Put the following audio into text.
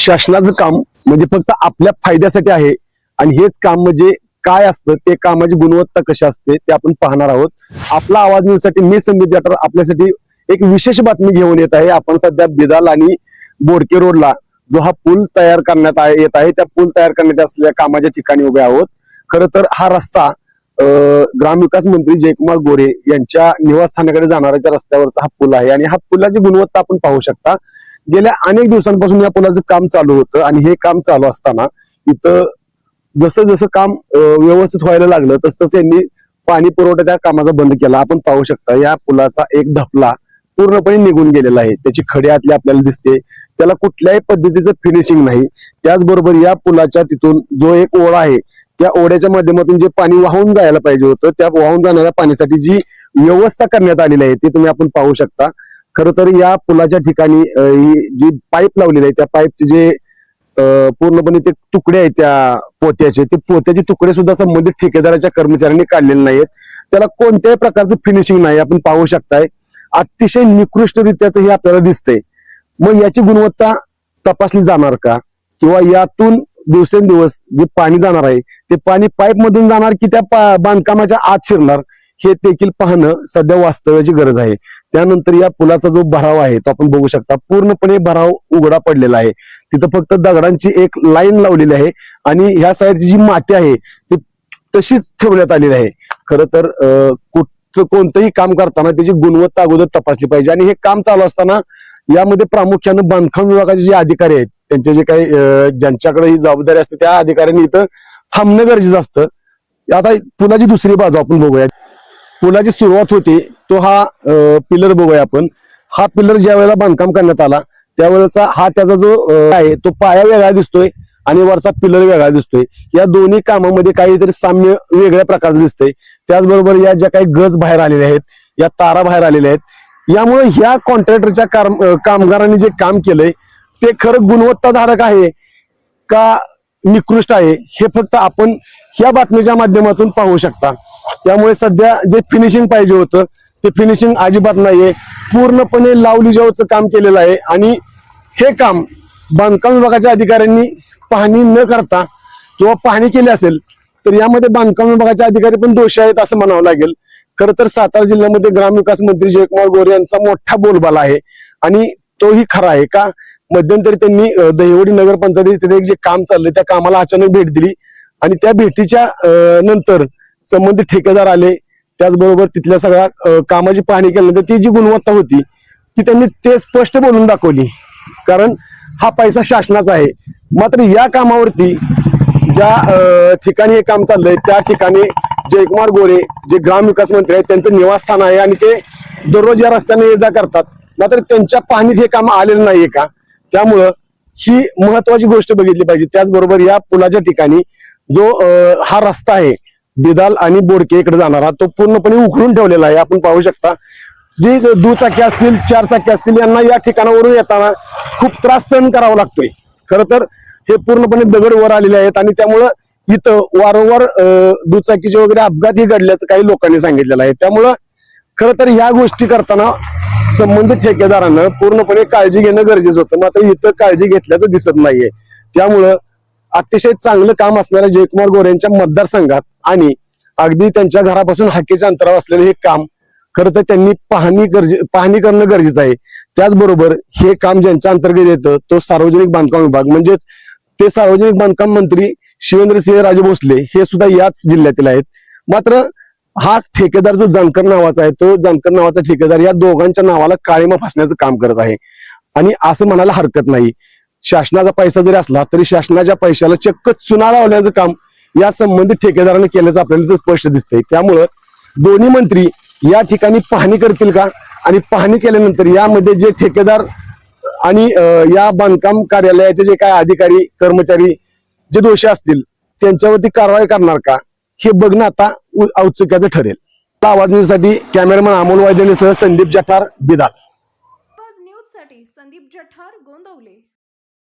शासनाचं काम म्हणजे फक्त आपल्या फायद्यासाठी आहे आणि हेच काम म्हणजे काय असतं, ते कामाची गुणवत्ता कशी असते ते आपण पाहणार आहोत. आपला आवाज देण्यासाठी मी संदीप जाटर आपल्यासाठी एक विशेष बातमी घेऊन येत आहे. आपण सध्या बिदाल आणि बोडके रोडला जो हा पूल तयार करण्यात येत आहे, त्या पूल तयार करण्यात असलेल्या कामाच्या ठिकाणी उभे आहोत. खरं तर हा रस्ता ग्रामविकास मंत्री जयकुमार गोरे यांच्या निवासस्थानाकडे जाणाऱ्या रस्त्यावरचा हा पूल आहे आणि हा पुलाची गुणवत्ता आपण पाहू शकता. गेल्या अनेक दिवसांपासून या पुलाचं काम चालू होतं आणि हे काम चालू असताना इथं जसं जसं काम व्यवस्थित व्हायला लागलं तसं यांनी पाणी पुरवठा त्या कामाचा बंद केला. आपण पाहू शकता या पुलाचा एक धपला पूर्णपणे निघून गेलेला आहे. त्याची खडे आतली आपल्याला दिसते, त्याला कुठल्याही पद्धतीचं फिनिशिंग नाही. त्याचबरोबर या पुलाच्या तिथून जो एक ओढा आहे, त्या ओढ्याच्या माध्यमातून जे पाणी वाहून जायला पाहिजे होतं, त्या वाहून जाणाऱ्या पाण्यासाठी जी व्यवस्था करण्यात आलेली आहे ती तुम्ही आपण पाहू शकता. खरं तर या पुलाच्या ठिकाणी ही जी पाईप लावलेली आहे, त्या पाईपचे जे पूर्णपणे ते तुकडे आहेत त्या पोत्याचे, ते पोत्याचे तुकडे सुद्धा संबंधित ठेकेदाराच्या कर्मचाऱ्यांनी काढलेले नाहीत. त्याला कोणत्याही प्रकारचं फिनिशिंग नाही. आपण पाहू शकताय अतिशय निकृष्टरित्याचं हे आपल्याला दिसतंय. मग याची गुणवत्ता तपासली जाणार का, किंवा यातून दिवसेंदिवस जे पाणी जाणार आहे ते पाणी पाईप मधून जाणार की त्या बांधकामाच्या आत शिरणार, हे देखील पाहणं सध्या वास्तवाची गरज आहे. त्यानंतर या पुलाचा जो भराव आहे तो आपण बघू शकता, पूर्णपणे भराव उघडा पडलेला आहे. तिथं फक्त दगडांची एक लाईन लावलेली आहे आणि ह्या साईडची जी माती आहे ती तशीच ठेवण्यात आलेली आहे. खरं तर कोणतंही काम करताना त्याची गुणवत्ता अगोदर तपासली पाहिजे आणि हे काम चालू असताना यामध्ये प्रामुख्यानं बांधकाम विभागाचे जे अधिकारी आहेत, त्यांचे जे काही ज्यांच्याकडे ही जबाबदारी असते, त्या अधिकाऱ्यांनी इथं थांबणं गरजेचं असतं. आता पुलाची दुसरी बाजू आपण बघूया. पुलाची सुरुवात होती तो हा पिलर बघूया आपण. हा पिलर ज्या वेळेला बांधकाम करण्यात आला त्यावेळेचा हा त्याचा जो आहे तो पाया वेगळा दिसतोय आणि वरचा पिलर वेगळा दिसतोय. या दोन्ही कामामध्ये काहीतरी साम्य वेगळ्या प्रकारचं दिसतंय. त्याचबरोबर या ज्या काही गज बाहेर आलेल्या आहेत, या तारा बाहेर आलेल्या आहेत, यामुळे ह्या कॉन्ट्रॅक्टरच्या कामगारांनी जे काम केलंय ते खरं गुणवत्ताधारक आहे का निकृष्ट आहे हे फक्त आपण ह्या बातमीच्या माध्यमातून पाहू शकता. त्यामुळे सध्या जे फिनिशिंग पाहिजे होतं ते फिनिशिंग अजिबात नाहीये. पूर्णपणे लावलीजावचं काम केलेलं आहे आणि हे काम बांधकाम विभागाच्या अधिकाऱ्यांनी पाहणी न करता, किंवा पाहणी केली असेल तर यामध्ये बांधकाम विभागाचे अधिकारी पण दोषी आहेत असं म्हणावं लागेल. खरं तर सातारा जिल्ह्यामध्ये ग्रामविकास मंत्री जयकुमार गोरे यांचा मोठा बोलबाला आहे आणि तोही खरा आहे का. मध्यंतरी त्यांनी दहिवडी नगरपंचायतीत जे काम चाललंय त्या कामाला अचानक भेट दिली आणि त्या भेटीच्या नंतर संबंधित ठेकेदार आले. त्याचबरोबर तिथल्या सगळ्या कामाची पाहणी केल्यानंतर ती जी गुणवत्ता होती ती त्यांनी ते स्पष्ट बोलून दाखवली, कारण हा पैसा शासनाचा आहे. मात्र या कामावरती ज्या ठिकाणी हे काम चाललंय त्या ठिकाणी जयकुमार गोरे जे ग्रामविकास मंत्री आहेत त्यांचं निवासस्थान आहे आणि ते दररोज या रस्त्याने ये जा करतात. मात्र त्यांच्या पाहणीत हे काम आलेलं नाहीये का. त्यामुळं ही महत्वाची गोष्ट बघितली पाहिजे. त्याचबरोबर या पुलाच्या ठिकाणी जो हा रस्ता आहे बिदाल आणि बोडके इकडे जाणारा, तो पूर्णपणे उखडून ठेवलेला आहे. आपण पाहू शकता जी दुचाकी असतील, चार चाकी असतील, यांना या ठिकाणावरून येताना खूप त्रास सहन करावा लागतोय. खरं तर हे पूर्णपणे दगड वर आलेले आहेत आणि त्यामुळं इथं वारंवार दुचाकीचे वगैरे अपघातही घडल्याचं काही लोकांनी सांगितलेलं आहे. त्यामुळं खरं तर ह्या गोष्टी करताना संबंधित ठेकेदारांना पूर्णपणे काळजी घेणं गरजेचं होतं. मात्र इथं काळजी घेतल्याचं दिसत नाहीये. त्यामुळं अतिशय चांगलं काम असणाऱ्या जयकुमार गोरे यांच्या मतदारसंघात आणि अगदी त्यांच्या घरापासून हाकेच्या अंतरावर असलेलं हे काम खरं तर त्यांनी पाहणी करणं गरजेचं आहे. त्याचबरोबर हे काम ज्यांच्या अंतर्गत येतं तो सार्वजनिक बांधकाम विभाग, म्हणजेच ते सार्वजनिक बांधकाम मंत्री शिवेंद्रसिंह राजे भोसले हे सुद्धा याच जिल्ह्यातील आहेत. मात्र हा ठेकेदार जो जानकर नावाचा आहे, तो जानकर नावाचा ठेकेदार या दोघांच्या नावाला काळीमा फासण्याचं काम करत आहे आणि असं म्हणायला हरकत नाही. शासनाचा पैसा जरी असला तरी शासनाच्या पैशाला चक्क चुना लावण्याचं काम या संबंधित ठेकेदाराने केल्याचं आपल्याला स्पष्ट दिसतंय. त्यामुळं दोन्ही मंत्री या ठिकाणी पाहणी करतील का, आणि पाहणी केल्यानंतर यामध्ये जे ठेकेदार आणि या बांधकाम कार्यालयाचे जे काय अधिकारी कर्मचारी जे दोषी असतील त्यांच्यावरती कारवाई करणार का, हे बघणं आता औत्सुक्याचं ठरेल. आवाज न्यूजसाठी कॅमेरामॅन अमोल वायदेसह संदीप जाटार, बिदाल.